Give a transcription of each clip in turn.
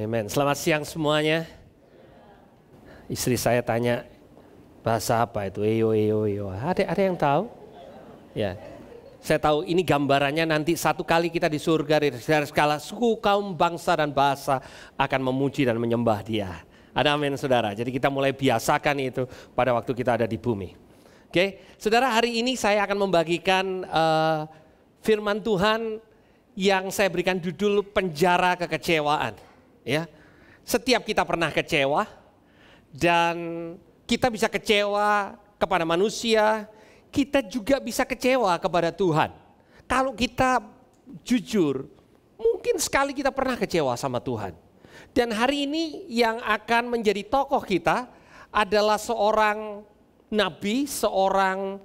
Amen. Selamat siang semuanya. Istri saya tanya, bahasa apa itu? Eyo. Ada yang tahu? Ya. Saya tahu ini gambarannya nanti satu kali kita di surga dari segala suku, kaum, bangsa dan bahasa akan memuji dan menyembah Dia. Ada amin saudara. Jadi kita mulai biasakan itu pada waktu kita ada di bumi. Oke, saudara, hari ini saya akan membagikan firman Tuhan yang saya berikan judul penjara kekecewaan. Ya, setiap kita pernah kecewa dan kita bisa kecewa kepada manusia. Kita juga bisa kecewa kepada Tuhan. Kalau kita jujur, mungkin sekali kita pernah kecewa sama Tuhan. Dan hari ini yang akan menjadi tokoh kita adalah seorang nabi, seorang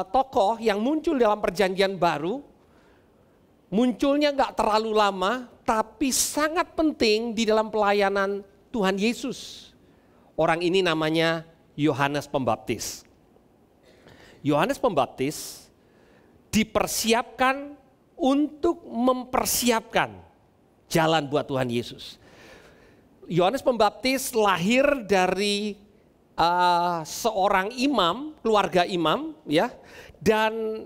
tokoh yang muncul dalam perjanjian baru. Munculnya gak terlalu lama, tapi sangat penting di dalam pelayanan Tuhan Yesus. Orang ini namanya Yohanes Pembaptis. Yohanes Pembaptis dipersiapkan untuk mempersiapkan jalan buat Tuhan Yesus. Yohanes Pembaptis lahir dari seorang imam, keluarga imam, ya, dan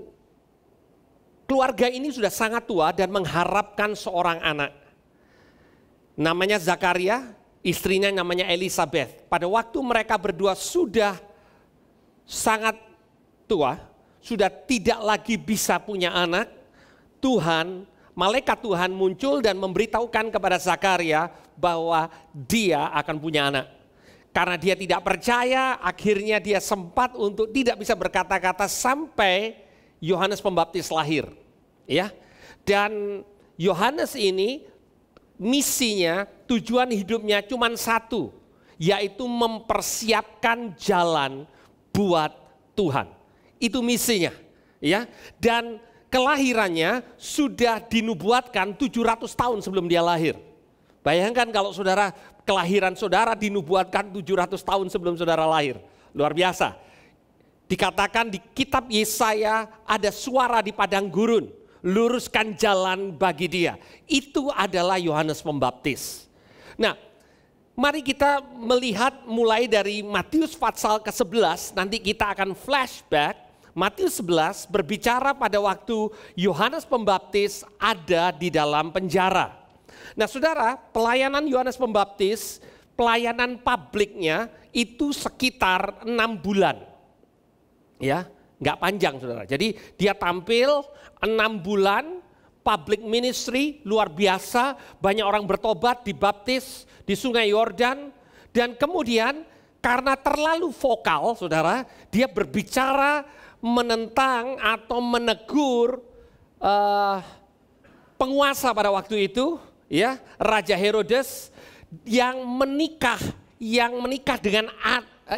keluarga ini sudah sangat tua dan mengharapkan seorang anak. Namanya Zakaria, istrinya namanya Elisabeth. Pada waktu mereka berdua sudah sangat tua, sudah tidak lagi bisa punya anak, malaikat Tuhan muncul dan memberitahukan kepada Zakaria bahwa dia akan punya anak. Karena dia tidak percaya, akhirnya dia sempat untuk tidak bisa berkata-kata sampai Yohanes Pembaptis lahir. Ya. Dan Yohanes ini misinya, tujuan hidupnya cuma satu, yaitu mempersiapkan jalan buat Tuhan. Itu misinya, ya. Dan kelahirannya sudah dinubuatkan 700 tahun sebelum dia lahir. Bayangkan kalau saudara, kelahiran saudara dinubuatkan 700 tahun sebelum saudara lahir. Luar biasa. Dikatakan di kitab Yesaya, ada suara di padang gurun, luruskan jalan bagi dia. Itu adalah Yohanes Pembaptis. Nah, mari kita melihat mulai dari Matius pasal ke-11, nanti kita akan flashback. Matius 11 berbicara pada waktu Yohanes Pembaptis ada di dalam penjara. Nah saudara, pelayanan Yohanes Pembaptis, pelayanan publiknya itu sekitar 6 bulan. Ya, nggak panjang saudara. Jadi dia tampil 6 bulan, public ministry luar biasa, banyak orang bertobat, dibaptis di Sungai Yordan, dan kemudian karena terlalu vokal saudara, dia berbicara menentang atau menegur penguasa pada waktu itu, ya, Raja Herodes yang menikah dengan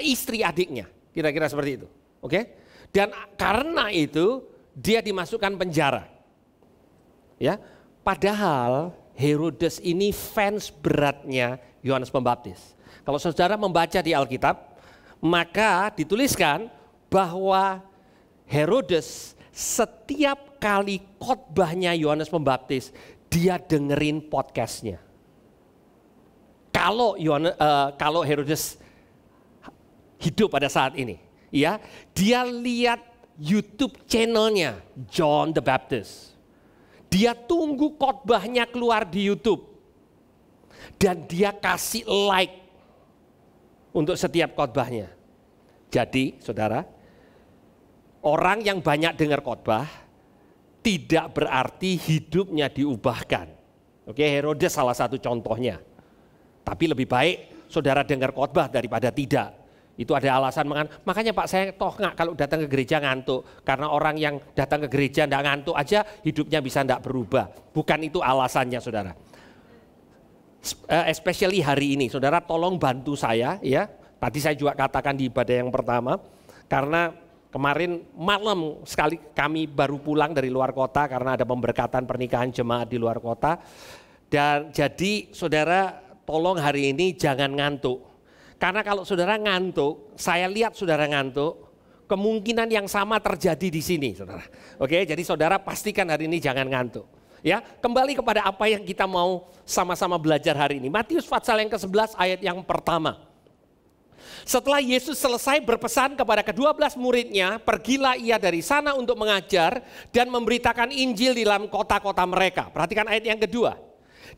istri adiknya, kira-kira seperti itu. Oke? Dan karena itu dia dimasukkan penjara. Ya, padahal Herodes ini fans beratnya Yohanes Pembaptis. Kalau saudara membaca di Alkitab, maka dituliskan bahwa Herodes setiap kali khotbahnya Yohanes Pembaptis, dia dengerin podcastnya. Kalau Herodes hidup pada saat ini, ya, dia lihat YouTube channelnya John the Baptist. Dia tunggu khotbahnya keluar di YouTube dan dia kasih like untuk setiap khotbahnya. Jadi, saudara, orang yang banyak dengar khotbah tidak berarti hidupnya diubahkan. Oke, Herodes salah satu contohnya. Tapi lebih baik saudara dengar khotbah daripada tidak. Itu ada alasan, makanya Pak saya toh nggak kalau datang ke gereja ngantuk. Karena orang yang datang ke gereja nggak ngantuk aja hidupnya bisa nggak berubah. Bukan itu alasannya saudara. Especially hari ini, saudara tolong bantu saya ya. Tadi saya juga katakan di ibadah yang pertama, karena kemarin malam sekali kami baru pulang dari luar kota karena ada pemberkatan pernikahan jemaat di luar kota. Dan jadi saudara tolong hari ini jangan ngantuk. Karena kalau saudara ngantuk, saya lihat saudara ngantuk, kemungkinan yang sama terjadi di sini saudara. Oke, jadi saudara pastikan hari ini jangan ngantuk. Ya, kembali kepada apa yang kita mau sama-sama belajar hari ini. Matius pasal yang ke-11 ayat yang pertama. Setelah Yesus selesai berpesan kepada ke-12 muridnya, pergilah ia dari sana untuk mengajar dan memberitakan Injil di dalam kota-kota mereka. Perhatikan ayat yang kedua.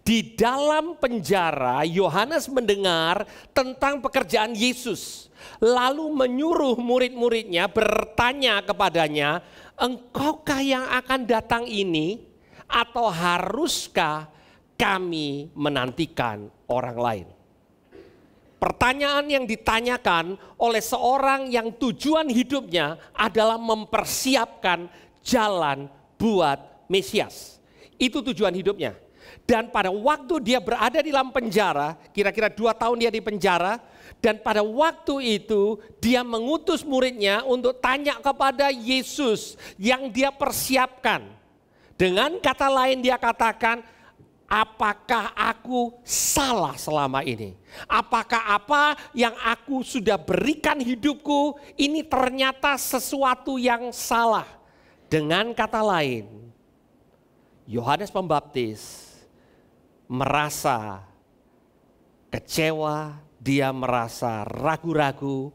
Di dalam penjara Yohanes mendengar tentang pekerjaan Yesus. Lalu menyuruh murid-muridnya bertanya kepadanya, engkaukah yang akan datang ini? Atau haruskah kami menantikan orang lain? Pertanyaan yang ditanyakan oleh seorang yang tujuan hidupnya adalah mempersiapkan jalan buat Mesias. Itu tujuan hidupnya. Dan pada waktu dia berada di dalam penjara, kira-kira 2 tahun dia di penjara, dan pada waktu itu dia mengutus muridnya untuk tanya kepada Yesus yang dia persiapkan. Dengan kata lain dia katakan, apakah aku salah selama ini? Apakah apa yang aku sudah berikan hidupku ini ternyata sesuatu yang salah? Dengan kata lain, Yohanes Pembaptis merasa kecewa, dia merasa ragu-ragu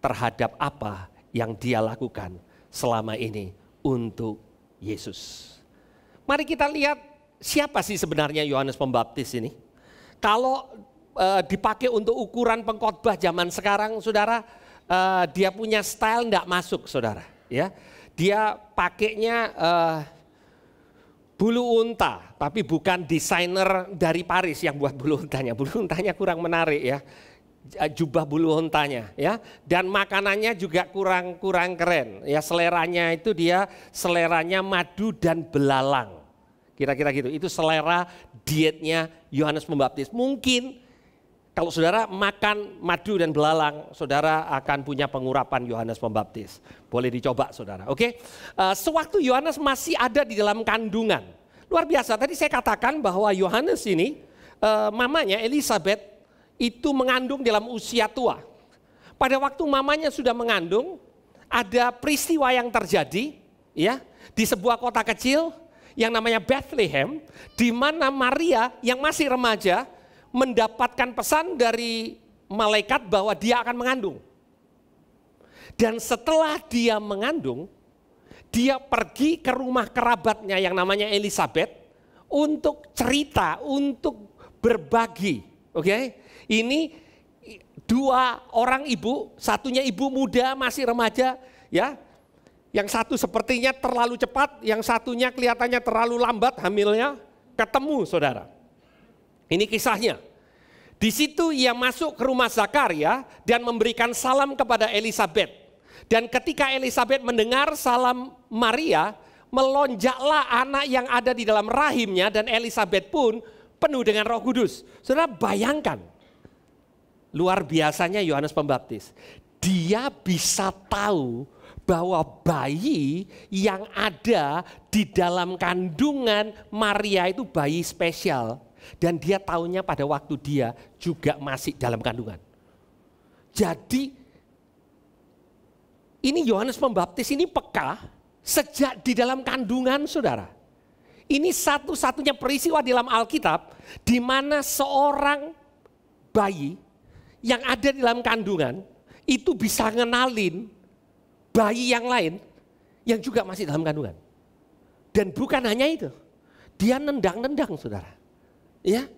terhadap apa yang dia lakukan selama ini untuk Yesus. Mari kita lihat siapa sih sebenarnya Yohanes Pembaptis ini. Kalau dipakai untuk ukuran pengkhotbah zaman sekarang, saudara, dia punya style enggak masuk, saudara. Ya, dia pakainya bulu unta, tapi bukan desainer dari Paris yang buat bulu untanya. Bulu untanya kurang menarik ya, jubah bulu untanya ya, dan makanannya juga kurang keren. Ya, seleranya itu dia seleranya madu dan belalang. Kira-kira gitu, itu selera dietnya Yohanes Pembaptis. Mungkin kalau saudara makan madu dan belalang, saudara akan punya pengurapan Yohanes Pembaptis. Boleh dicoba saudara, oke? Sewaktu Yohanes masih ada di dalam kandungan. Luar biasa, tadi saya katakan bahwa Yohanes ini, mamanya Elizabeth itu mengandung dalam usia tua. Pada waktu mamanya sudah mengandung, ada peristiwa yang terjadi ya di sebuah kota kecil yang namanya Bethlehem, di mana Maria yang masih remaja mendapatkan pesan dari malaikat bahwa dia akan mengandung. Dan setelah dia mengandung, dia pergi ke rumah kerabatnya yang namanya Elizabeth untuk cerita, untuk berbagi. Oke? Ini 2 orang ibu, satunya ibu muda masih remaja ya. Yang satu sepertinya terlalu cepat, yang satunya kelihatannya terlalu lambat hamilnya, ketemu saudara. Ini kisahnya. Di situ ia masuk ke rumah Zakaria dan memberikan salam kepada Elizabeth. Dan ketika Elizabeth mendengar salam Maria, melonjaklah anak yang ada di dalam rahimnya dan Elizabeth pun penuh dengan Roh Kudus. Saudara bayangkan, luar biasanya Yohanes Pembaptis. Dia bisa tahu bahwa bayi yang ada di dalam kandungan Maria itu bayi spesial. Dan dia tahunya pada waktu dia juga masih dalam kandungan. Jadi ini Yohanes Pembaptis ini peka sejak di dalam kandungan saudara. Ini satu-satunya peristiwa di dalam Alkitab di mana seorang bayi yang ada di dalam kandungan itu bisa ngenalin bayi yang lain yang juga masih dalam kandungan. Dan bukan hanya itu, dia nendang-nendang saudara. Ya,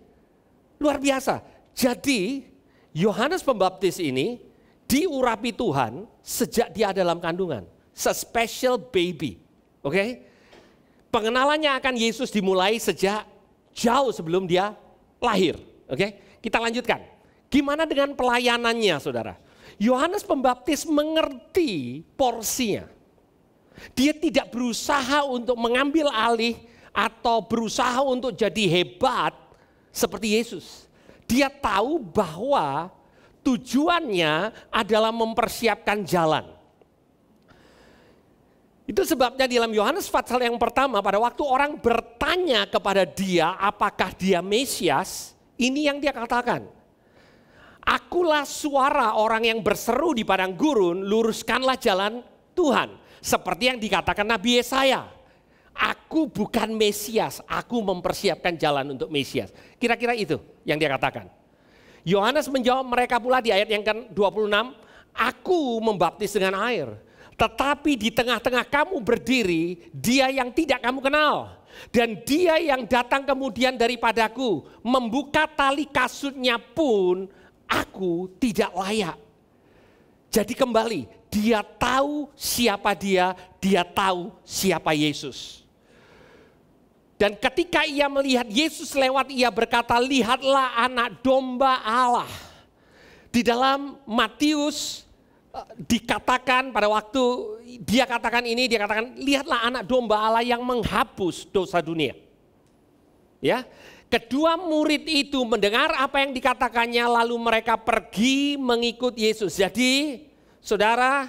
luar biasa. Jadi Yohanes Pembaptis ini diurapi Tuhan sejak dia dalam kandungan. Special baby. Oke? Pengenalannya akan Yesus dimulai sejak jauh sebelum dia lahir. Oke? Kita lanjutkan. Gimana dengan pelayanannya saudara? Yohanes Pembaptis mengerti porsinya. Dia tidak berusaha untuk mengambil alih atau berusaha untuk jadi hebat seperti Yesus. Dia tahu bahwa tujuannya adalah mempersiapkan jalan. Itu sebabnya di dalam Yohanes pasal yang pertama, pada waktu orang bertanya kepada dia apakah dia Mesias, ini yang dia katakan. Akulah suara orang yang berseru di padang gurun, luruskanlah jalan Tuhan. Seperti yang dikatakan Nabi Yesaya. Aku bukan Mesias, aku mempersiapkan jalan untuk Mesias. Kira-kira itu yang dia katakan. Yohanes menjawab mereka pula di ayat yang ke-26, aku membaptis dengan air. Tetapi di tengah-tengah kamu berdiri dia yang tidak kamu kenal. Dan dia yang datang kemudian daripadaku, membuka tali kasutnya pun aku tidak layak. Jadi kembali, dia tahu siapa dia tahu siapa Yesus. Dan ketika ia melihat Yesus lewat, ia berkata, lihatlah anak domba Allah. Di dalam Matius dikatakan pada waktu dia katakan ini, dia katakan, lihatlah anak domba Allah yang menghapus dosa dunia. Ya, kedua murid itu mendengar apa yang dikatakannya, lalu mereka pergi mengikut Yesus. Jadi, saudara,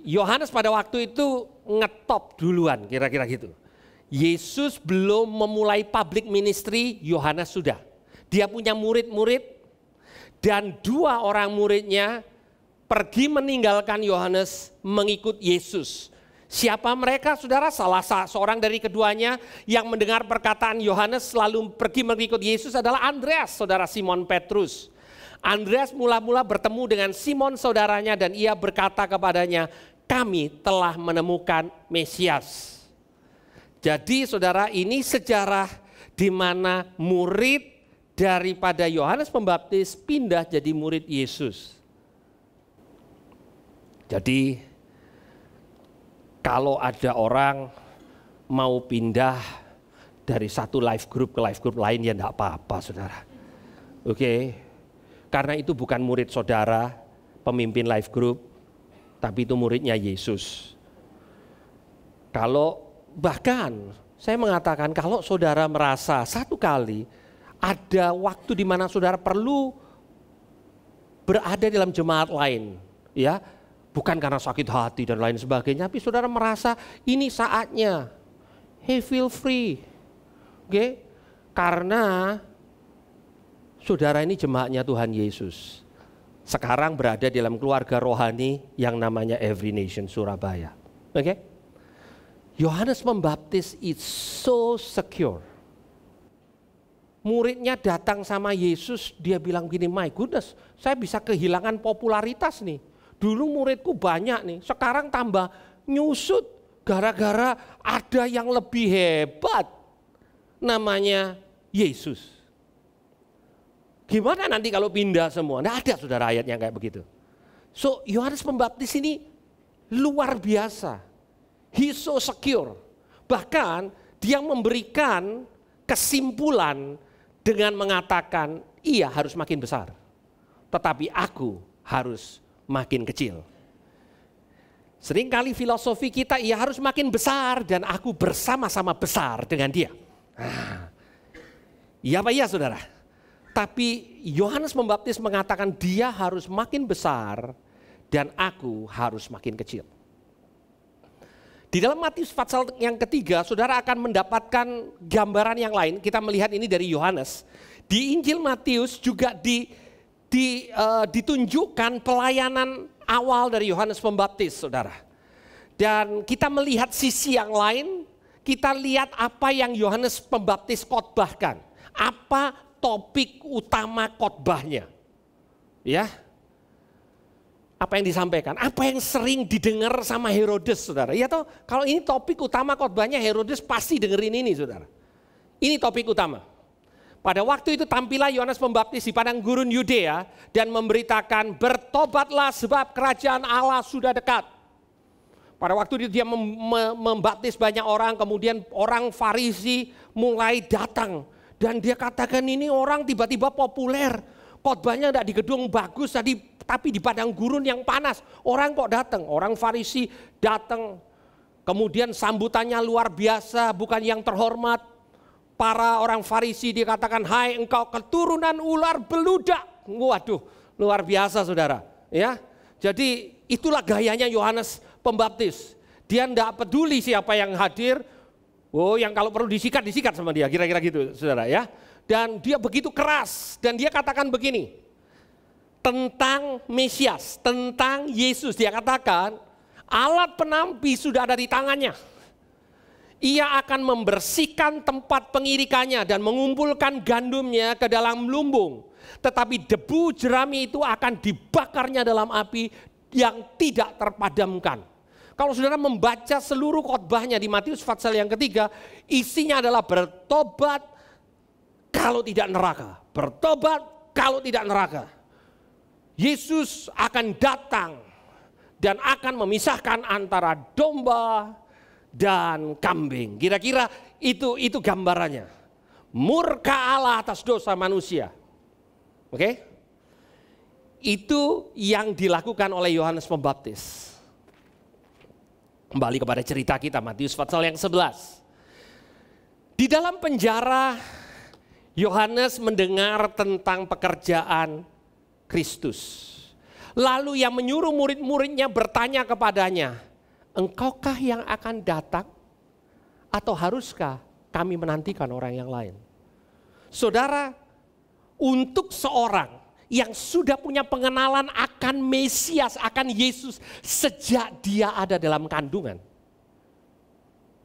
Yohanes pada waktu itu ngetop duluan, kira-kira gitu. Yesus belum memulai public ministry, Yohanes sudah. Dia punya murid-murid dan dua orang muridnya pergi meninggalkan Yohanes mengikut Yesus. Siapa mereka, saudara? Salah seorang dari keduanya yang mendengar perkataan Yohanes lalu pergi mengikut Yesus adalah Andreas, saudara Simon Petrus. Andreas mula-mula bertemu dengan Simon saudaranya dan ia berkata kepadanya, kami telah menemukan Mesias. Jadi saudara, ini sejarah di mana murid daripada Yohanes Pembaptis pindah jadi murid Yesus. Jadi kalau ada orang mau pindah dari satu life group ke life group lain, ya enggak apa-apa saudara. Oke, karena itu bukan murid saudara, pemimpin life group, tapi itu muridnya Yesus. Kalau bahkan saya mengatakan kalau saudara merasa satu kali ada waktu di mana saudara perlu berada dalam jemaat lain, ya, bukan karena sakit hati dan lain sebagainya, tapi saudara merasa ini saatnya, hey, feel free, oke? Karena saudara ini jemaatnya Tuhan Yesus. Sekarang berada dalam keluarga rohani yang namanya Every Nation Surabaya, oke? Yohanes Pembaptis is so secure. Muridnya datang sama Yesus, dia bilang gini, my goodness, saya bisa kehilangan popularitas nih. Dulu muridku banyak nih, sekarang tambah nyusut gara-gara ada yang lebih hebat, namanya Yesus. Gimana nanti kalau pindah semua? Nggak ada saudara ayatnya kayak begitu. So Yohanes Pembaptis ini luar biasa. He's so secure. Bahkan dia memberikan kesimpulan dengan mengatakan, ia harus makin besar, tetapi aku harus makin kecil. Seringkali filosofi kita, ia harus makin besar dan aku bersama-sama besar dengan dia. Iya apa iya saudara? Tapi Yohanes Pembaptis mengatakan dia harus makin besar dan aku harus makin kecil. Di dalam Matius pasal yang ketiga, saudara akan mendapatkan gambaran yang lain. Kita melihat ini dari Yohanes. Di Injil Matius juga ditunjukkan pelayanan awal dari Yohanes Pembaptis, saudara. Dan kita melihat sisi yang lain, kita lihat apa yang Yohanes Pembaptis khotbahkan. Apa topik utama khotbahnya? Ya. Apa yang disampaikan, apa yang sering didengar sama Herodes, saudara. Ya toh, kalau ini topik utama khotbahnya, Herodes pasti dengerin ini, saudara. Ini topik utama. Pada waktu itu tampillah Yohanes Pembaptis di padang gurun Yudea dan memberitakan, bertobatlah sebab kerajaan Allah sudah dekat. Pada waktu itu dia membaptis banyak orang, kemudian orang Farisi mulai datang. Dan dia katakan ini orang tiba-tiba populer, khotbahnya tidak di gedung bagus tadi, tapi di padang gurun yang panas, orang kok datang, orang Farisi datang, kemudian sambutannya luar biasa, bukan yang terhormat. Para orang Farisi dikatakan, hai engkau keturunan ular beludak. Waduh, luar biasa saudara. Ya, jadi itulah gayanya Yohanes Pembaptis. Dia tidak peduli siapa yang hadir, oh yang kalau perlu disikat sama dia, kira-kira gitu saudara ya. Dan dia begitu keras, dan dia katakan begini, tentang Mesias, tentang Yesus. Dia katakan alat penampi sudah ada di tangannya. Ia akan membersihkan tempat pengirikannya dan mengumpulkan gandumnya ke dalam lumbung. Tetapi debu jerami itu akan dibakarnya dalam api yang tidak terpadamkan. Kalau saudara membaca seluruh khotbahnya di Matius pasal yang ketiga, isinya adalah bertobat kalau tidak neraka. Bertobat kalau tidak neraka. Yesus akan datang dan akan memisahkan antara domba dan kambing. Kira-kira itu gambarannya. Murka Allah atas dosa manusia. Oke? Itu yang dilakukan oleh Yohanes Pembaptis. Kembali kepada cerita kita, Matius pasal yang 11. Di dalam penjara, Yohanes mendengar tentang pekerjaan Kristus. Lalu yang menyuruh murid-muridnya bertanya kepadanya, engkaukah yang akan datang? Atau haruskah kami menantikan orang yang lain? Saudara, untuk seorang yang sudah punya pengenalan akan Mesias, akan Yesus sejak dia ada dalam kandungan.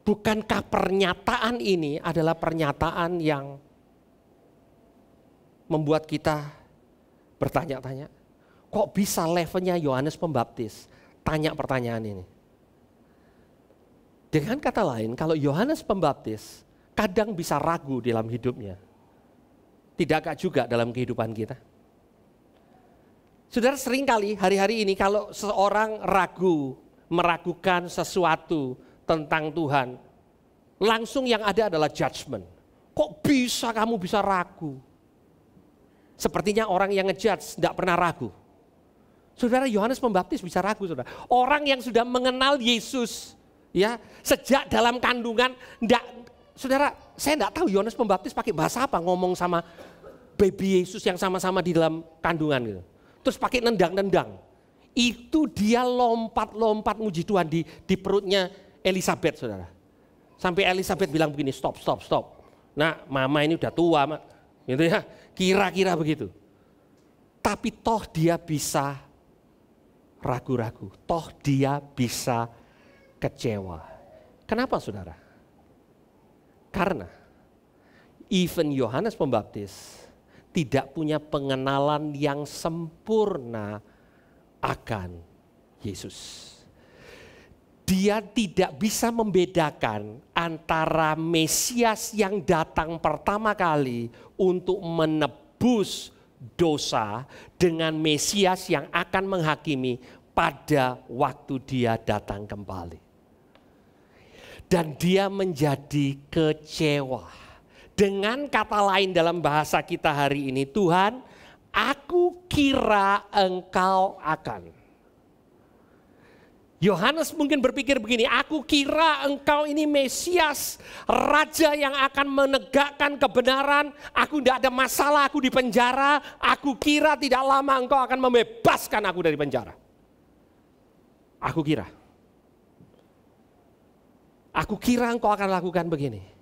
Bukankah pernyataan ini adalah pernyataan yang membuat kita bertanya-tanya? Kok bisa levelnya Yohanes Pembaptis tanya pertanyaan ini? Dengan kata lain, kalau Yohanes Pembaptis kadang bisa ragu dalam hidupnya, tidakkah juga dalam kehidupan kita? Saudara, seringkali hari-hari ini kalau seorang meragukan sesuatu tentang Tuhan, langsung yang ada adalah judgment. Kok bisa kamu bisa ragu? Sepertinya orang yang ngejudge tidak pernah ragu. Saudara, Yohanes Pembaptis bisa ragu, saudara. Orang yang sudah mengenal Yesus, ya, sejak dalam kandungan, saudara, saya tidak tahu Yohanes Pembaptis pakai bahasa apa ngomong sama baby Yesus yang sama-sama di dalam kandungan gitu. Terus pakai nendang-nendang. Itu dia lompat-lompat muji Tuhan di perutnya Elizabeth, saudara. Sampai Elizabeth bilang begini, stop. Nah, mama ini udah tua, mak. Gitu ya, kira-kira begitu. Tapi toh dia bisa ragu-ragu, toh dia bisa kecewa. Kenapa, saudara? Karena even Yohanes Pembaptis tidak punya pengenalan yang sempurna akan Yesus. Dia tidak bisa membedakan antara Mesias yang datang pertama kali untuk menebus dosa dengan Mesias yang akan menghakimi pada waktu dia datang kembali. Dan dia menjadi kecewa. Dengan kata lain dalam bahasa kita hari ini, Tuhan, aku kira engkau akan. Yohanes mungkin berpikir begini, aku kira engkau ini Mesias, Raja yang akan menegakkan kebenaran, aku tidak ada masalah, aku di penjara, aku kira tidak lama engkau akan membebaskan aku dari penjara. Aku kira engkau akan lakukan begini.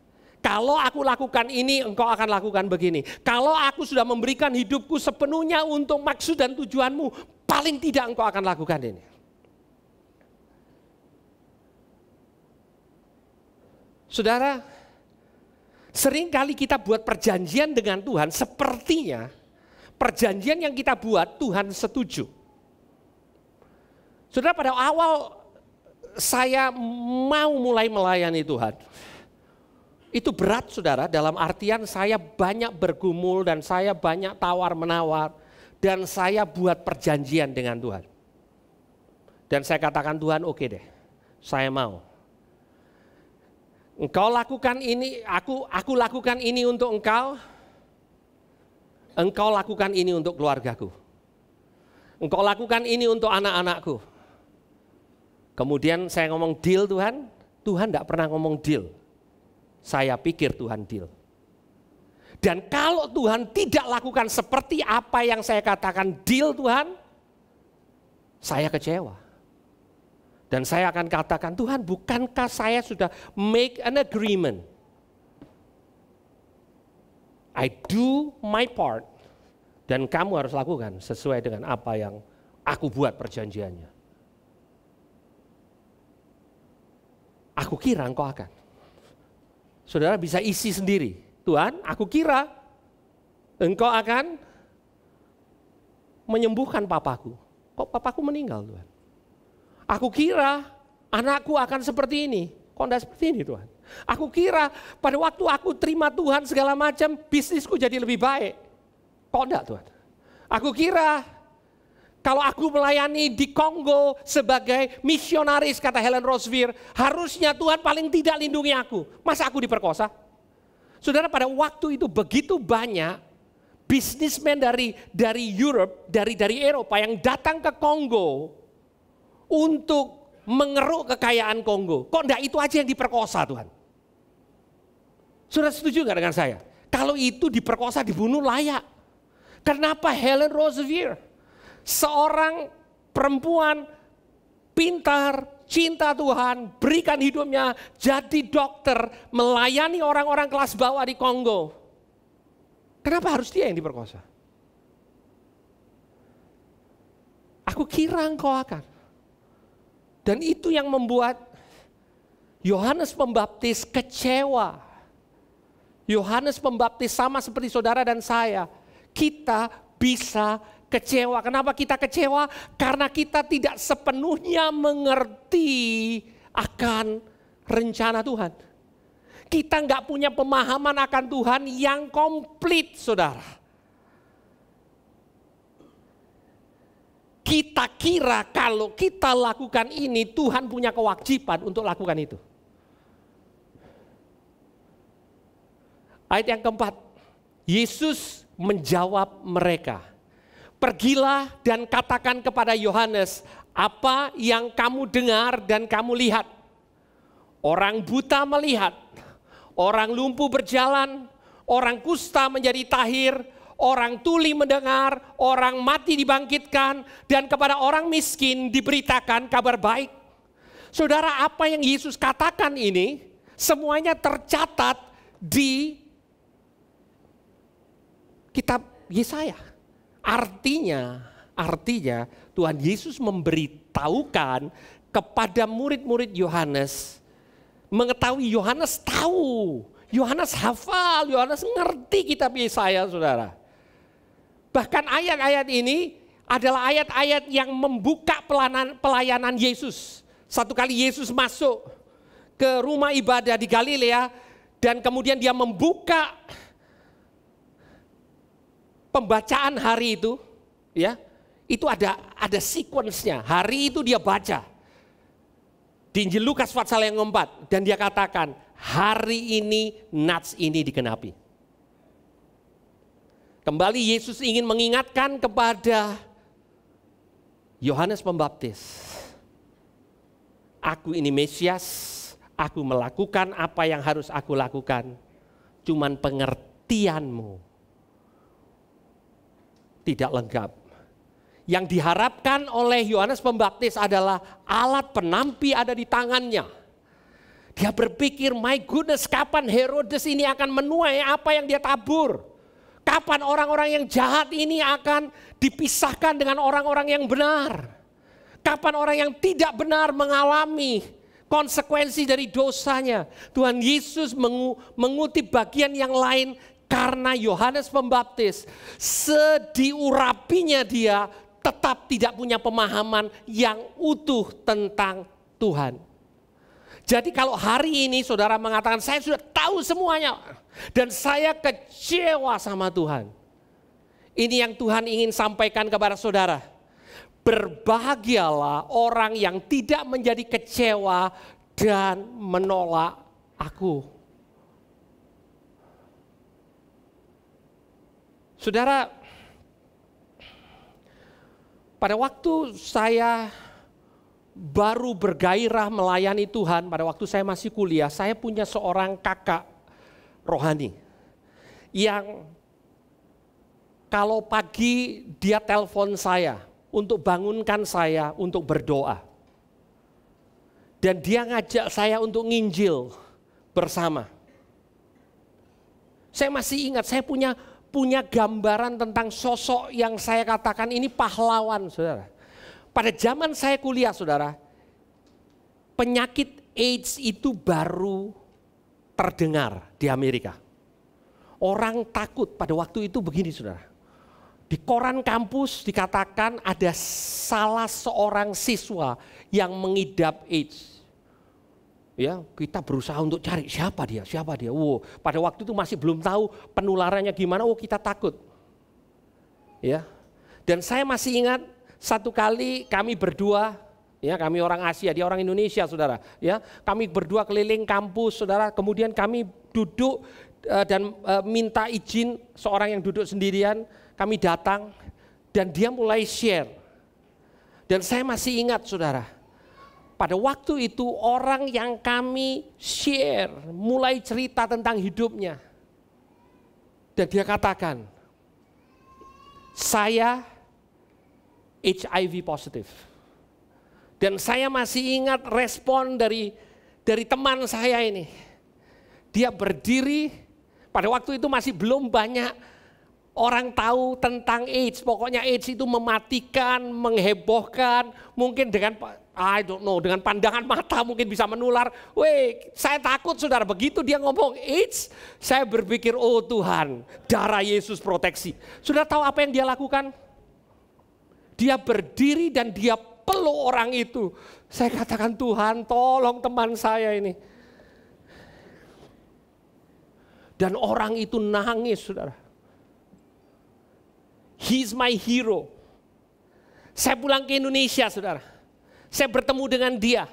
Kalau aku lakukan ini, engkau akan lakukan begini. Kalau aku sudah memberikan hidupku sepenuhnya untuk maksud dan tujuanmu, paling tidak engkau akan lakukan ini. Saudara, seringkali kita buat perjanjian dengan Tuhan, sepertinya perjanjian yang kita buat Tuhan setuju. Saudara, pada awal saya mau mulai melayani Tuhan, itu berat, saudara, dalam artian saya banyak bergumul dan saya banyak tawar-menawar dan saya buat perjanjian dengan Tuhan. Dan saya katakan, Tuhan, oke deh, saya mau. Engkau lakukan ini, aku lakukan ini untuk engkau lakukan ini untuk keluargaku. Engkau lakukan ini untuk anak-anakku. Kemudian saya ngomong deal Tuhan tidak pernah ngomong deal. Saya pikir Tuhan deal. Dan kalau Tuhan tidak lakukan seperti apa yang saya katakan deal Tuhan, saya kecewa. Dan saya akan katakan, Tuhan, bukankah saya sudah make an agreement? I do my part. Dan kamu harus lakukan sesuai dengan apa yang aku buat perjanjiannya. Aku kira engkau akan. saudara bisa isi sendiri. Tuhan, aku kira Engkau akan menyembuhkan papaku. Kok papaku meninggal, Tuhan? Aku kira anakku akan seperti ini. Kok enggak seperti ini, Tuhan? Aku kira pada waktu aku terima Tuhan segala macam, bisnisku jadi lebih baik. Kok enggak, Tuhan? Aku kira kalau aku melayani di Kongo sebagai misionaris, kata Helen Roseveare, harusnya Tuhan paling tidak lindungi aku. Masa aku diperkosa? Saudara, pada waktu itu begitu banyak bisnismen dari Europe, dari Eropa yang datang ke Kongo untuk mengeruk kekayaan Kongo. Kok enggak itu aja yang diperkosa, Tuhan? Saudara setuju nggak dengan saya? Kalau itu diperkosa, dibunuh layak. Kenapa Helen Roseveare, seorang perempuan pintar, cinta Tuhan, berikan hidupnya jadi dokter, melayani orang-orang kelas bawah di Kongo. Kenapa harus dia yang diperkosa? Aku kira engkau akan. Dan itu yang membuat Yohanes Pembaptis kecewa. Yohanes Pembaptis sama seperti saudara dan saya. Kita bisa kecewa. Kenapa kita kecewa? Karena kita tidak sepenuhnya mengerti akan rencana Tuhan. Kita nggak punya pemahaman akan Tuhan yang komplit, saudara. Kita kira kalau kita lakukan ini, Tuhan punya kewajiban untuk lakukan itu. Ayat yang keempat, Yesus menjawab mereka, pergilah dan katakan kepada Yohanes apa yang kamu dengar dan kamu lihat. Orang buta melihat, orang lumpuh berjalan, orang kusta menjadi tahir, orang tuli mendengar, orang mati dibangkitkan, dan kepada orang miskin diberitakan kabar baik. Saudara, apa yang Yesus katakan ini semuanya tercatat di kitab Yesaya. Artinya Tuhan Yesus memberitahukan kepada murid-murid Yohanes, mengetahui Yohanes tahu, Yohanes hafal, Yohanes ngerti kitab Yesaya, saudara. Bahkan ayat-ayat ini adalah ayat-ayat yang membuka pelayanan Yesus. Satu kali Yesus masuk ke rumah ibadah di Galilea dan kemudian dia membuka pembacaan hari itu, ya. Itu ada sequence-nya. Hari itu dia baca di Injil Lukas pasal yang keempat dan dia katakan, hari ini nats ini digenapi. Kembali Yesus ingin mengingatkan kepada Yohanes Pembaptis, aku ini Mesias, aku melakukan apa yang harus aku lakukan, cuman pengertianmu tidak lengkap. Yang diharapkan oleh Yohanes Pembaptis adalah alat penampi ada di tangannya. Dia berpikir, my goodness, kapan Herodes ini akan menuai apa yang dia tabur? Kapan orang-orang yang jahat ini akan dipisahkan dengan orang-orang yang benar? Kapan orang yang tidak benar mengalami konsekuensi dari dosanya? Tuhan Yesus mengutip bagian yang lain karena Yohanes Pembaptis sediurapinya dia tetap tidak punya pemahaman yang utuh tentang Tuhan. Jadi kalau hari ini saudara mengatakan saya sudah tahu semuanya dan saya kecewa sama Tuhan. Ini yang Tuhan ingin sampaikan kepada saudara. Berbahagialah orang yang tidak menjadi kecewa dan menolak aku. Saudara, pada waktu saya baru bergairah melayani Tuhan, pada waktu saya masih kuliah, saya punya seorang kakak rohani yang kalau pagi dia telepon saya untuk bangunkan saya untuk berdoa. Dan dia ngajak saya untuk nginjil bersama. Saya masih ingat, saya punya gambaran tentang sosok yang saya katakan ini pahlawan, saudara. Pada zaman saya kuliah, saudara, penyakit AIDS itu baru terdengar di Amerika. Orang takut pada waktu itu begini saudara. Di koran kampus dikatakan ada salah seorang siswa yang mengidap AIDS. Ya, kita berusaha untuk cari siapa dia. Wow, pada waktu itu masih belum tahu penularannya gimana. Oh, kita takut. Ya. Dan saya masih ingat satu kali kami berdua, ya, kami orang Asia, dia orang Indonesia, saudara. Ya, kami berdua keliling kampus, saudara. Kemudian kami duduk dan minta izin seorang yang duduk sendirian. Kami datang dan dia mulai share. Dan saya masih ingat, saudara. Pada waktu itu orang yang kami share mulai cerita tentang hidupnya. Dan dia katakan, saya HIV positif. Dan saya masih ingat respon dari teman saya ini. Dia berdiri, pada waktu itu masih belum banyak orang tahu tentang AIDS. Pokoknya AIDS itu mematikan, menghebohkan, mungkin dengan dengan pandangan mata mungkin bisa menular. Saya takut saudara, begitu dia ngomong AIDS, saya berpikir, oh Tuhan, darah Yesus proteksi. Sudah tahu apa yang dia lakukan? Dia berdiri dan dia peluk orang itu. Saya katakan, Tuhan tolong teman saya ini. Dan orang itu nangis, saudara. He's my hero. Saya pulang ke Indonesia, saudara. Saya bertemu dengan dia.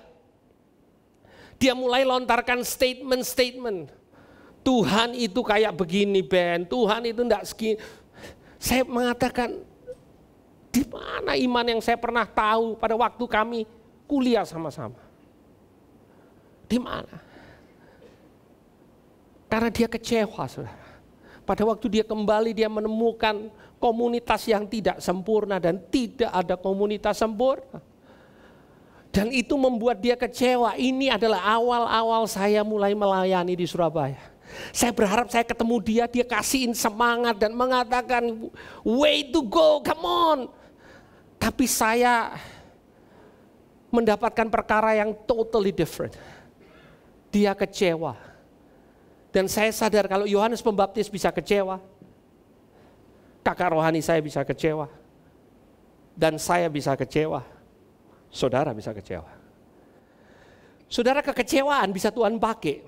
Dia mulai lontarkan statement. Tuhan itu kayak begini, Ben. Tuhan itu enggak segini. Saya mengatakan, di mana iman yang saya pernah tahu pada waktu kami kuliah sama-sama? Di mana? Karena dia kecewa, saudara. Pada waktu dia kembali, dia menemukan komunitas yang tidak sempurna dan tidak ada komunitas sempurna. Dan itu membuat dia kecewa. Ini adalah awal-awal saya mulai melayani di Surabaya. Saya berharap saya ketemu dia kasihin semangat dan mengatakan, way to go, come on. Tapi saya mendapatkan perkara yang totally different. Dia kecewa. Dan saya sadar kalau Yohanes Pembaptis bisa kecewa, kakak rohani saya bisa kecewa, dan saya bisa kecewa, saudara bisa kecewa. Saudara, kekecewaan bisa Tuhan pakai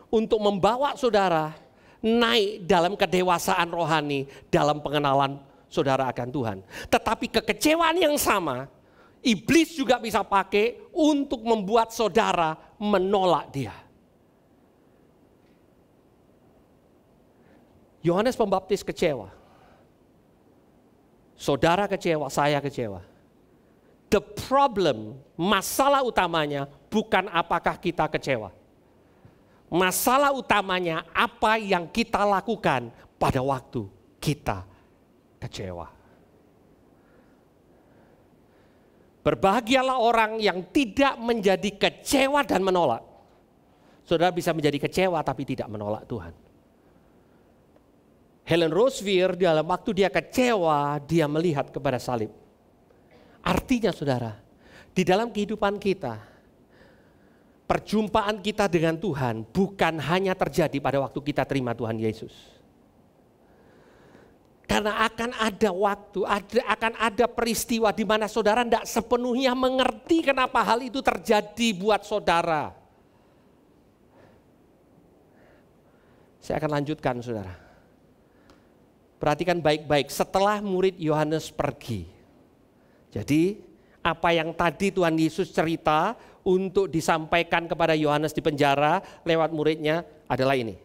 untuk membawa saudara naik dalam kedewasaan rohani, dalam pengenalan saudara akan Tuhan. Tetapi kekecewaan yang sama, iblis juga bisa pakai untuk membuat saudara menolak dia. Yohanes Pembaptis kecewa. Saudara kecewa, saya kecewa. The problem, masalah utamanya bukan apakah kita kecewa. Masalah utamanya apa yang kita lakukan pada waktu kita kecewa. Berbahagialah orang yang tidak menjadi kecewa dan menolak. Saudara bisa menjadi kecewa tapi tidak menolak Tuhan. Helen Roseveare dalam waktu dia kecewa, dia melihat kepada salib. Artinya saudara, di dalam kehidupan kita, perjumpaan kita dengan Tuhan bukan hanya terjadi pada waktu kita terima Tuhan Yesus. Karena akan ada waktu, akan ada peristiwa di mana saudara tidak sepenuhnya mengerti kenapa hal itu terjadi buat saudara. Saya akan lanjutkan saudara. Perhatikan baik-baik, setelah murid Yohanes pergi. Jadi apa yang tadi Tuhan Yesus cerita untuk disampaikan kepada Yohanes di penjara lewat muridnya adalah ini.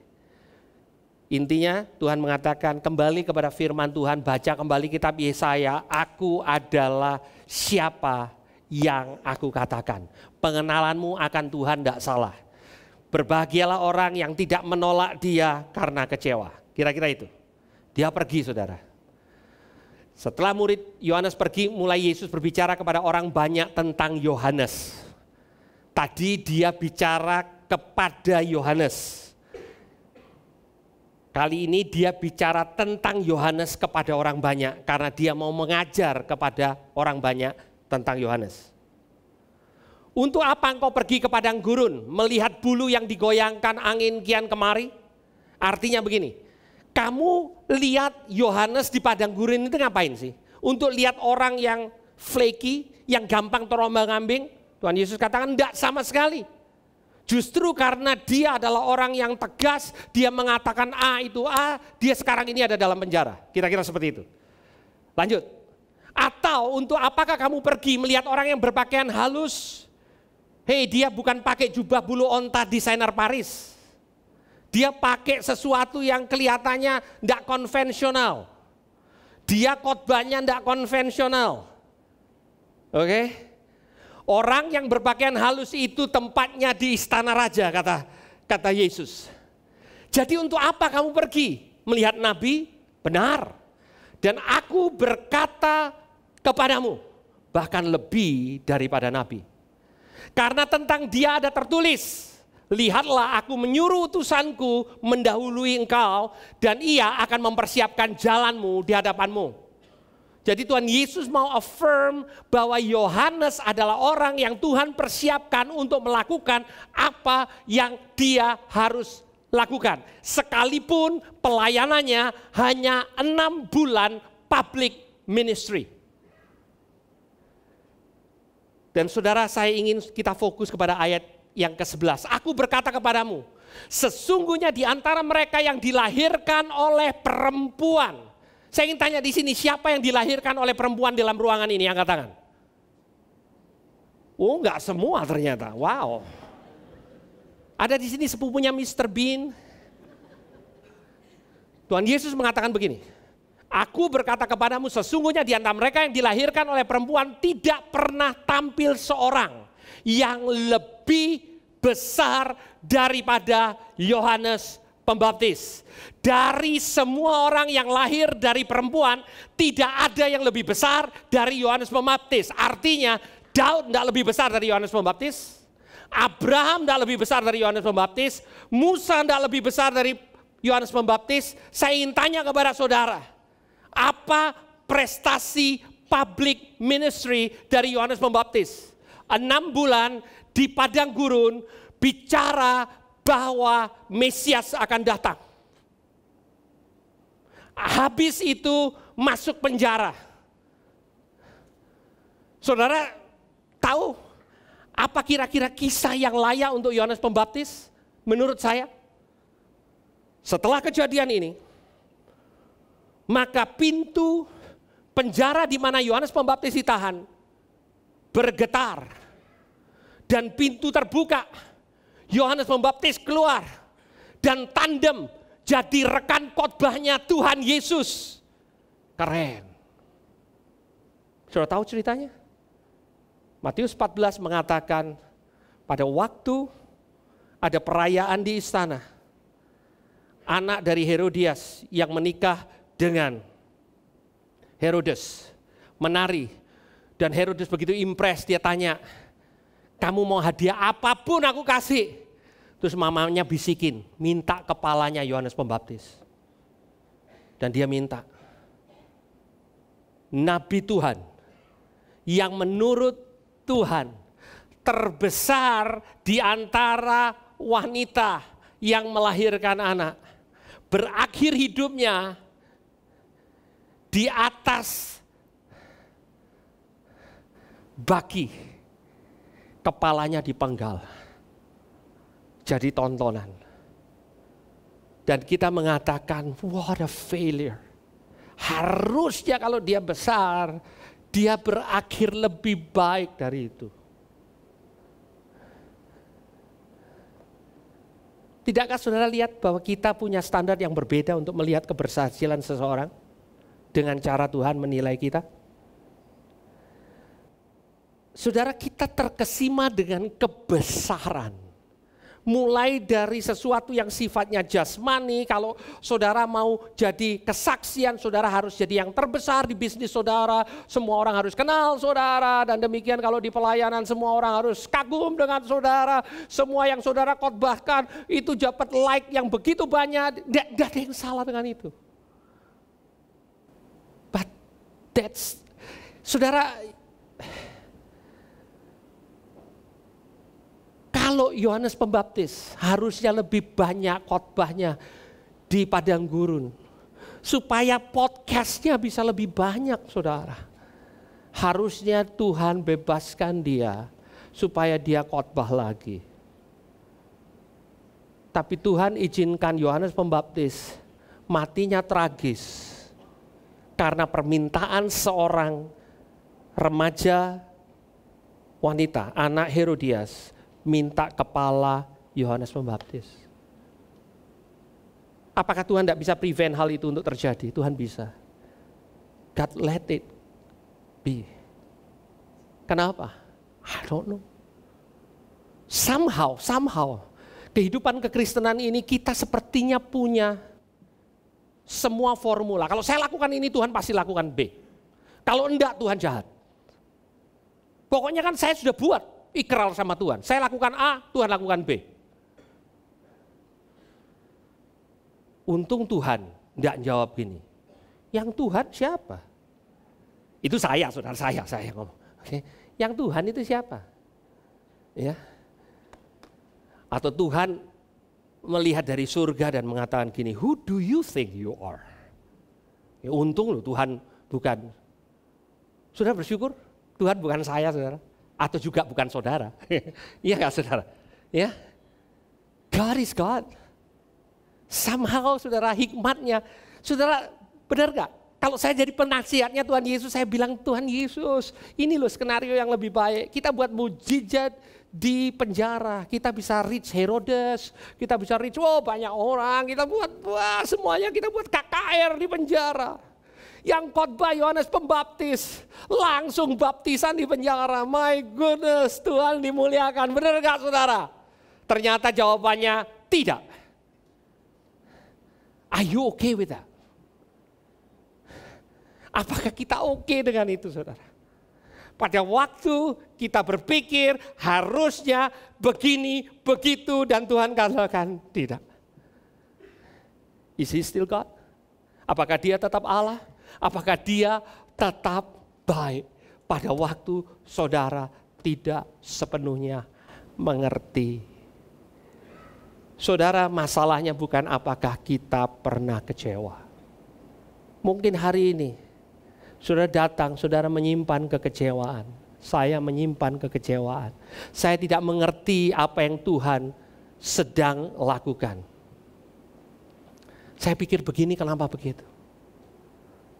Intinya Tuhan mengatakan kembali kepada firman Tuhan, baca kembali kitab Yesaya, aku adalah siapa yang aku katakan. Pengenalanmu akan Tuhan tidak salah. Berbahagialah orang yang tidak menolak dia karena kecewa. Kira-kira itu. Dia pergi saudara. Setelah murid Yohanes pergi, mulai Yesus berbicara kepada orang banyak tentang Yohanes. Tadi dia bicara kepada Yohanes. Kali ini dia bicara tentang Yohanes kepada orang banyak. Karena dia mau mengajar kepada orang banyak tentang Yohanes. Untuk apa engkau pergi ke padang gurun, melihat bulu yang digoyangkan angin kian kemari? Artinya begini, kamu lihat Yohanes di padang gurun itu ngapain sih? Untuk lihat orang yang flaky, yang gampang terombang-ambing? Tuhan Yesus katakan enggak sama sekali. Justru karena dia adalah orang yang tegas, dia mengatakan A itu A, dia sekarang ini ada dalam penjara. Kira-kira seperti itu. Lanjut. Atau untuk apakah kamu pergi melihat orang yang berpakaian halus? Hei, dia bukan pakai jubah bulu onta desainer Paris. Dia pakai sesuatu yang kelihatannya tidak konvensional. Dia khotbahnya tidak konvensional. Oke? Orang yang berpakaian halus itu tempatnya di istana raja, kata Yesus. Jadi untuk apa kamu pergi melihat nabi? Benar. Dan aku berkata kepadamu, bahkan lebih daripada nabi. Karena tentang dia ada tertulis, lihatlah aku menyuruh utusanku mendahului engkau dan ia akan mempersiapkan jalanmu di hadapanmu. Jadi Tuhan Yesus mau affirm bahwa Yohanes adalah orang yang Tuhan persiapkan untuk melakukan apa yang dia harus lakukan. Sekalipun pelayanannya hanya 6 bulan public ministry. Dan saudara, saya ingin kita fokus kepada ayat yang ke-11. Aku berkata kepadamu, sesungguhnya di antara mereka yang dilahirkan oleh perempuan. Saya ingin tanya di sini, siapa yang dilahirkan oleh perempuan dalam ruangan ini? Angkat tangan. Oh, enggak semua ternyata. Wow. Ada di sini sepupunya Mr. Bean. Tuhan Yesus mengatakan begini. Aku berkata kepadamu, sesungguhnya di antara mereka yang dilahirkan oleh perempuan tidak pernah tampil seorang yang lebih besar daripada Yohanes Pembaptis. Dari semua orang yang lahir dari perempuan, tidak ada yang lebih besar dari Yohanes Pembaptis. Artinya Daud tidak lebih besar dari Yohanes Pembaptis, Abraham tidak lebih besar dari Yohanes Pembaptis, Musa tidak lebih besar dari Yohanes Pembaptis. Saya ingin tanya kepada saudara, apa prestasi public ministry dari Yohanes Pembaptis? 6 bulan di padang gurun bicara bahwa Mesias akan datang. Habis itu masuk penjara. Saudara tahu apa kira-kira kisah yang layak untuk Yohanes Pembaptis? Menurut saya, setelah kejadian ini, maka pintu penjara di mana Yohanes Pembaptis ditahan bergetar dan pintu terbuka. Yohanes Pembaptis keluar dan tandem jadi rekan khotbahnya Tuhan Yesus. Keren. Sudah tahu ceritanya? Matius 14 mengatakan pada waktu ada perayaan di istana, anak dari Herodias yang menikah dengan Herodes menari, dan Herodes begitu impress, dia tanya, kamu mau hadiah apapun aku kasih. Terus mamanya bisikin, minta kepalanya Yohanes Pembaptis. Dan dia minta. Nabi Tuhan yang menurut Tuhan terbesar di antara wanita yang melahirkan anak, berakhir hidupnya di atas baki, kepalanya dipenggal, jadi tontonan. Dan kita mengatakan, what a failure. Harusnya kalau dia besar, dia berakhir lebih baik dari itu. Tidakkah saudara lihat bahwa kita punya standar yang berbeda untuk melihat keberhasilan seseorang? Dengan cara Tuhan menilai kita. Saudara, kita terkesima dengan kebesaran. Mulai dari sesuatu yang sifatnya jasmani, kalau saudara mau jadi kesaksian, saudara harus jadi yang terbesar di bisnis saudara, semua orang harus kenal saudara, dan demikian kalau di pelayanan semua orang harus kagum dengan saudara, semua yang saudara khotbahkan itu dapat like yang begitu banyak, tidak ada yang salah dengan itu. But that's, saudara, Kalau Yohanes Pembaptis harusnya lebih banyak khotbahnya di padang gurun. Supaya podcastnya bisa lebih banyak, saudara. Harusnya Tuhan bebaskan dia supaya dia khotbah lagi. Tapi Tuhan izinkan Yohanes Pembaptis matinya tragis karena permintaan seorang remaja wanita, anak Herodias, minta kepala Yohanes Pembaptis. Apakah Tuhan tidak bisa prevent hal itu untuk terjadi? Tuhan bisa. God let it be. Kenapa? I don't know. Somehow, kehidupan kekristenan ini kita sepertinya punya semua formula. Kalau saya lakukan ini, Tuhan pasti lakukan B. Kalau enggak, Tuhan jahat. Pokoknya kan saya sudah buat ikrar sama Tuhan. Saya lakukan A, Tuhan lakukan B. Untung Tuhan enggak jawab gini. Yang Tuhan siapa? Itu saya, saudara, saya ngomong. Oke. Yang Tuhan itu siapa? Ya. Atau Tuhan melihat dari surga dan mengatakan gini, who do you think you are? Ya, untung loh Tuhan bukan. Saudara bersyukur Tuhan bukan saya, saudara. Atau juga bukan saudara. Iya gak, saudara? Ya. God is God. Somehow, saudara, hikmatnya. Saudara, benar gak? Kalau saya jadi penasihatnya Tuhan Yesus, saya bilang, Tuhan Yesus, ini loh skenario yang lebih baik. Kita buat mujizat di penjara, kita bisa reach Herodes, kita bisa reach banyak orang, kita buat semuanya, kita buat KKR di penjara. Yang khotbah Yohanes Pembaptis, langsung baptisan di penjara. My goodness, Tuhan dimuliakan. Benar gak, saudara? Ternyata jawabannya tidak. Are you okay with that? Apakah kita oke dengan itu, saudara? Pada waktu kita berpikir harusnya begini, begitu, dan Tuhan katakan tidak. Is he still God? Apakah dia tetap Allah? Apakah dia tetap baik pada waktu saudara tidak sepenuhnya mengerti? Saudara, masalahnya bukan apakah kita pernah kecewa. Mungkin hari ini saudara datang, saudara menyimpan kekecewaan. Saya menyimpan kekecewaan. Saya tidak mengerti apa yang Tuhan sedang lakukan. Saya pikir begini, kenapa begitu?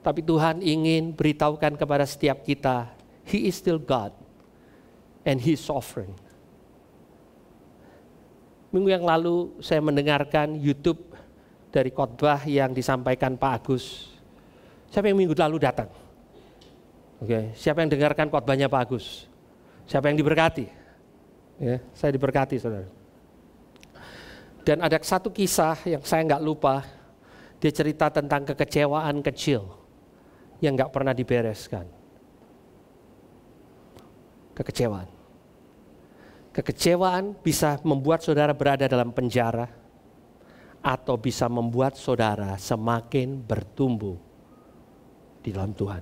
Tapi Tuhan ingin beritahukan kepada setiap kita, He is still God and He is sovereign. Minggu yang lalu saya mendengarkan YouTube dari khotbah yang disampaikan Pak Agus. Siapa yang minggu lalu datang? Oke, siapa yang dengarkan khotbahnya Pak Agus? Siapa yang diberkati? Ya, saya diberkati, saudara. Dan ada satu kisah yang saya nggak lupa. Dia cerita tentang kekecewaan kecil yang nggak pernah dibereskan. Kekecewaan bisa membuat saudara berada dalam penjara atau bisa membuat saudara semakin bertumbuh di dalam Tuhan.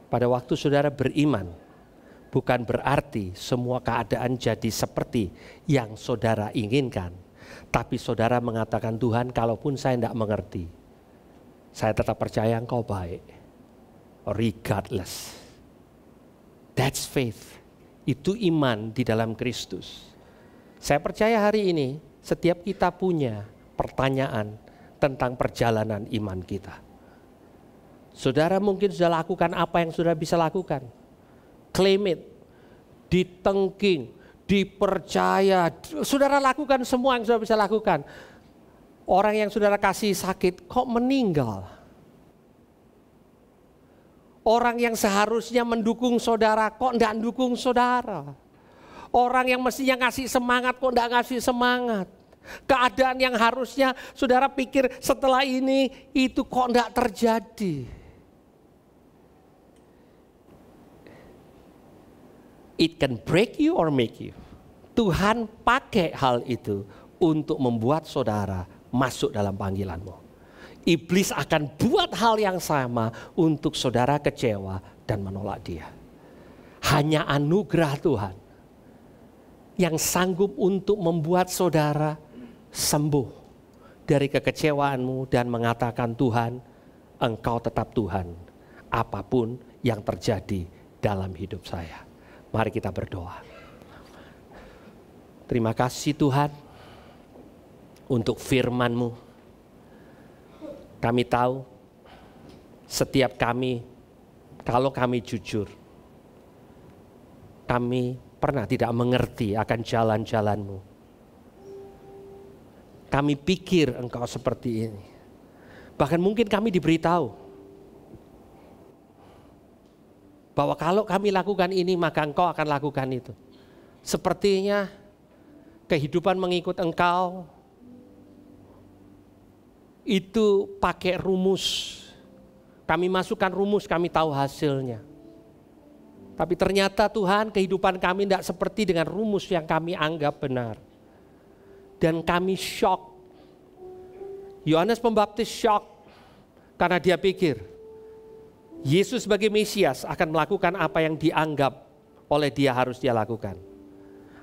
Pada waktu saudara beriman, bukan berarti semua keadaan jadi seperti yang saudara inginkan. Tapi saudara mengatakan, Tuhan, kalaupun saya tidak mengerti, saya tetap percaya Engkau baik. Regardless. That's faith. Itu iman di dalam Kristus. Saya percaya hari ini setiap kita punya pertanyaan tentang perjalanan iman kita. Saudara mungkin sudah lakukan apa yang sudah bisa lakukan. Claim it. Ditengking, dipercaya. Saudara lakukan semua yang sudah bisa lakukan. Orang yang saudara kasih sakit kok meninggal. Orang yang seharusnya mendukung saudara kok enggak mendukung saudara. Orang yang mestinya ngasih semangat kok enggak ngasih semangat. Keadaan yang harusnya saudara pikir setelah ini itu kok enggak terjadi. It can break you or make you. Tuhan pakai hal itu untuk membuat saudara masuk dalam panggilanmu. Iblis akan buat hal yang sama untuk saudara kecewa dan menolak dia. Hanya anugerah Tuhan yang sanggup untuk membuat saudara sembuh dari kekecewaanmu dan mengatakan, Tuhan, Engkau tetap Tuhan, apapun yang terjadi dalam hidup saya. Mari kita berdoa. Terima kasih Tuhan untuk firman-Mu. Kami tahu setiap kami, kalau kami jujur, kami pernah tidak mengerti akan jalan-jalan-Mu. Kami pikir Engkau seperti ini. Bahkan mungkin kami diberitahu bahwa kalau kami lakukan ini, maka Engkau akan lakukan itu. Sepertinya kehidupan mengikut Engkau itu pakai rumus. Kami masukkan rumus, kami tahu hasilnya. Tapi ternyata Tuhan, kehidupan kami tidak seperti dengan rumus yang kami anggap benar. Dan kami shock. Yohanes Pembaptis shock karena dia pikir Yesus sebagai Mesias akan melakukan apa yang dianggap oleh dia harus dia lakukan.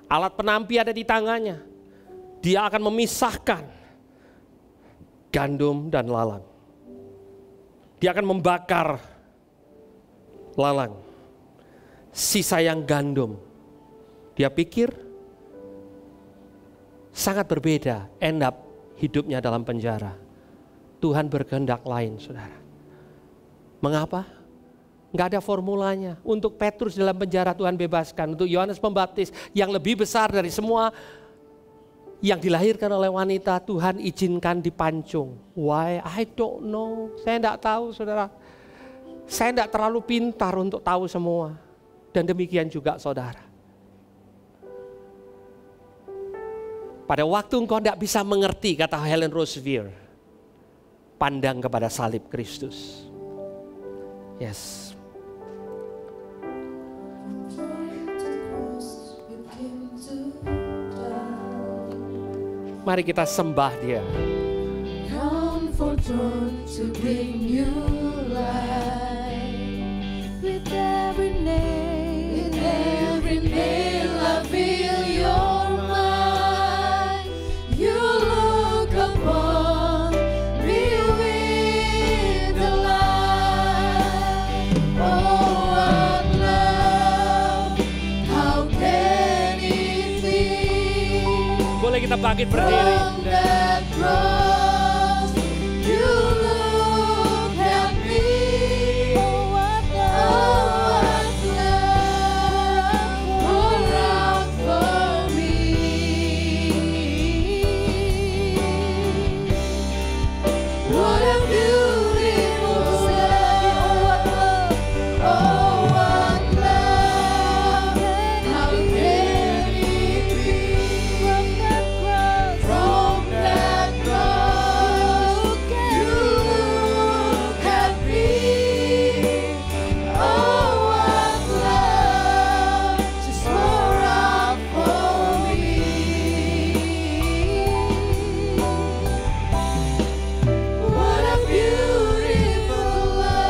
Alat penampi ada di tangannya. Dia akan memisahkan gandum dan lalang. Dia akan membakar lalang. Sisa yang gandum. Dia pikir sangat berbeda, end up hidupnya dalam penjara. Tuhan berkehendak lain, saudara. Mengapa? Enggak ada formulanya. Untuk Petrus dalam penjara Tuhan bebaskan. Untuk Yohanes Pembaptis yang lebih besar dari semua yang dilahirkan oleh wanita, Tuhan izinkan dipancung. Why? I don't know. Saya tidak tahu, saudara. Saya tidak terlalu pintar untuk tahu semua. Dan demikian juga saudara. Pada waktu engkau tidak bisa mengerti, kata Helen Roseveare, pandang kepada salib Kristus. Yes. Mari kita sembah Dia. Come for throne to bring you light. With every nail I feel your mind. You look upon me with the light. Oh, what love, how can it be? Boleh kita bangkit berdiri. From that cross, you look at me. Oh, what love poured out for me. What a beautiful love. Oh, what love, how can it be? From that cross, you look at me. Oh, what love just poured out for me. What a beautiful love.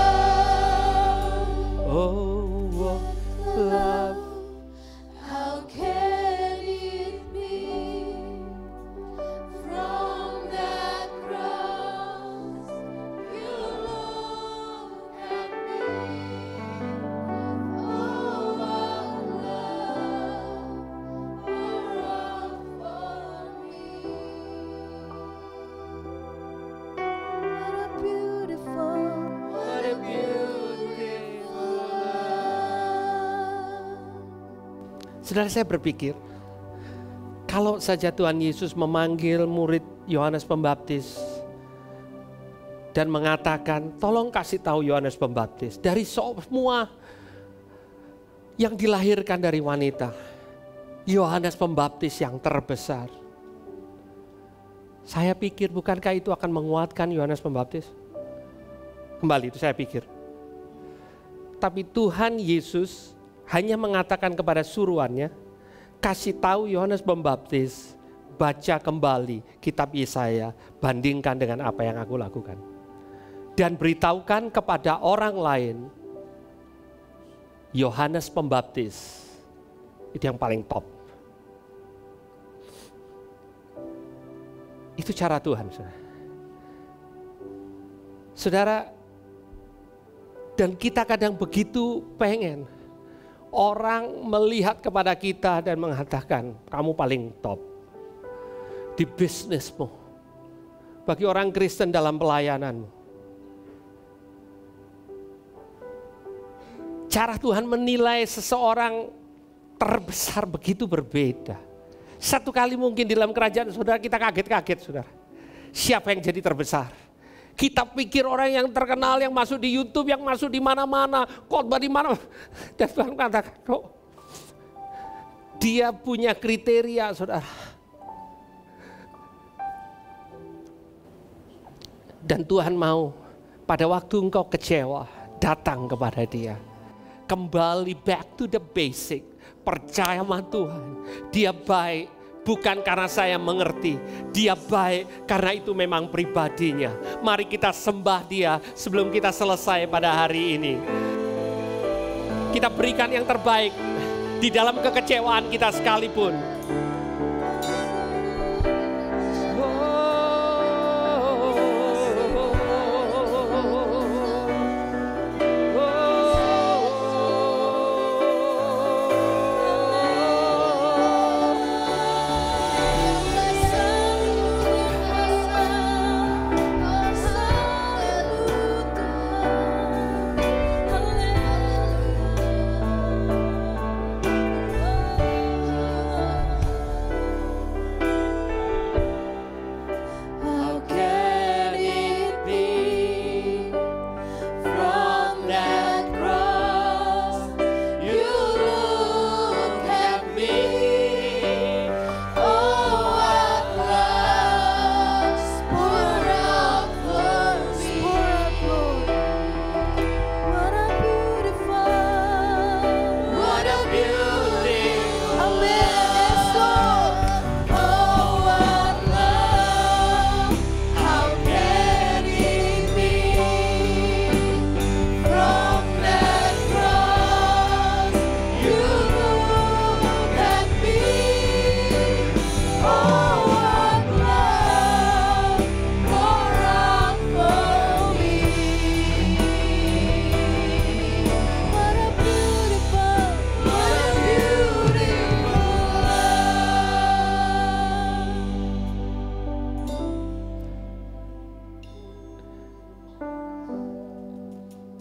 Oh, love. How can it be? From that cross, you look at me. Oh, what love poured out for me. What a beautiful love. Saudara, saya berpikir, kalau saja Tuhan Yesus memanggil murid Yohanes Pembaptis dan mengatakan, tolong kasih tahu Yohanes Pembaptis, dari semua yang dilahirkan dari wanita, Yohanes Pembaptis yang terbesar. Saya pikir, bukankah itu akan menguatkan Yohanes Pembaptis? Kembali, itu saya pikir. Tapi Tuhan Yesus hanya mengatakan kepada suruhannya, kasih tahu Yohanes Pembaptis, baca kembali kitab Yesaya, bandingkan dengan apa yang aku lakukan. Dan beritahukan kepada orang lain, Yohanes Pembaptis itu yang paling top. Itu cara Tuhan, saudara. Saudara, dan kita kadang begitu pengen orang melihat kepada kita dan mengatakan, kamu paling top di bisnismu. Bagi orang Kristen dalam pelayananmu. Cara Tuhan menilai seseorang terbesar begitu berbeda. Satu kali mungkin di dalam kerajaan saudara kita kaget-kaget, saudara. Siapa yang jadi terbesar? Kita pikir orang yang terkenal, yang masuk di YouTube, yang masuk di mana-mana, khotbah di mana. Dan Tuhan katakan, kok dia punya kriteria, saudara. Dan Tuhan mau pada waktu engkau kecewa, datang kepada dia. Kembali back to the basic. Percaya sama Tuhan. Dia baik bukan karena saya mengerti. Dia baik karena itu memang pribadinya. Mari kita sembah dia sebelum kita selesai pada hari ini. Kita berikan yang terbaik di dalam kekecewaan kita sekalipun.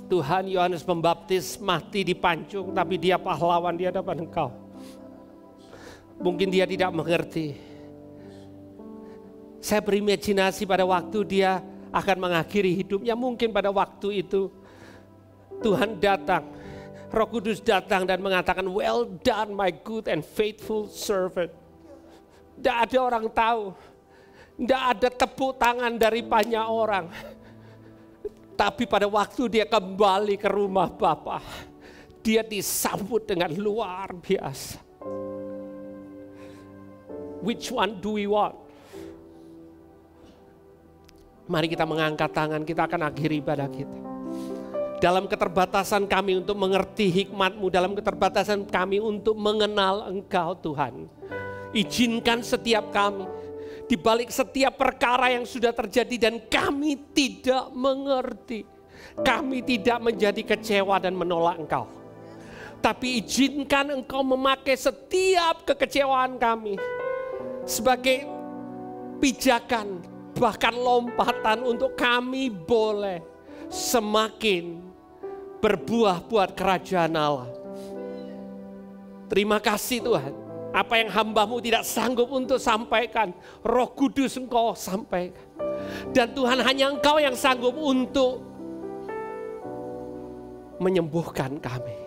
Tuhan Yohanes Pembaptis mati dipancung, tapi dia pahlawan di hadapan engkau. Mungkin dia tidak mengerti. Saya berimajinasi pada waktu dia akan mengakhiri hidupnya. Mungkin pada waktu itu Tuhan datang, Roh Kudus datang dan mengatakan, well done my good and faithful servant. Tidak ada orang tahu, tidak ada tepuk tangan dari banyak orang. Tapi pada waktu dia kembali ke rumah Bapa, dia disambut dengan luar biasa. Which one do we want? Mari kita mengangkat tangan, kita akan akhiri ibadah kita. Dalam keterbatasan kami untuk mengerti hikmat-Mu, dalam keterbatasan kami untuk mengenal Engkau Tuhan. Izinkan setiap kami, di balik setiap perkara yang sudah terjadi dan kami tidak mengerti, kami tidak menjadi kecewa dan menolak Engkau. Tapi izinkan Engkau memakai setiap kekecewaan kami sebagai pijakan, bahkan lompatan untuk kami boleh semakin berbuah buat kerajaan Allah. Terima kasih Tuhan. Apa yang hamba-Mu tidak sanggup untuk sampaikan, Roh Kudus Engkau sampaikan. Dan Tuhan, hanya Engkau yang sanggup untuk menyembuhkan kami.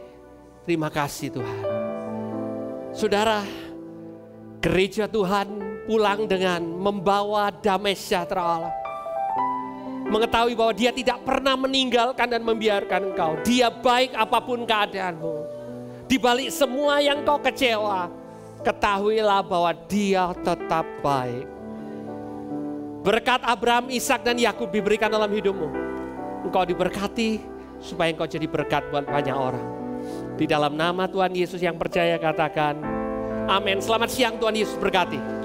Terima kasih Tuhan. Saudara, gereja Tuhan pulang dengan membawa damai sejahtera Allah. Mengetahui bahwa Dia tidak pernah meninggalkan dan membiarkan engkau. Dia baik apapun keadaanmu. Di balik semua yang kau kecewa, ketahuilah bahwa Dia tetap baik. Berkat Abraham, Ishak dan Yakub diberikan dalam hidupmu. Engkau diberkati supaya engkau jadi berkat buat banyak orang. Di dalam nama Tuhan Yesus yang percaya katakan amin. Selamat siang, Tuhan Yesus berkati.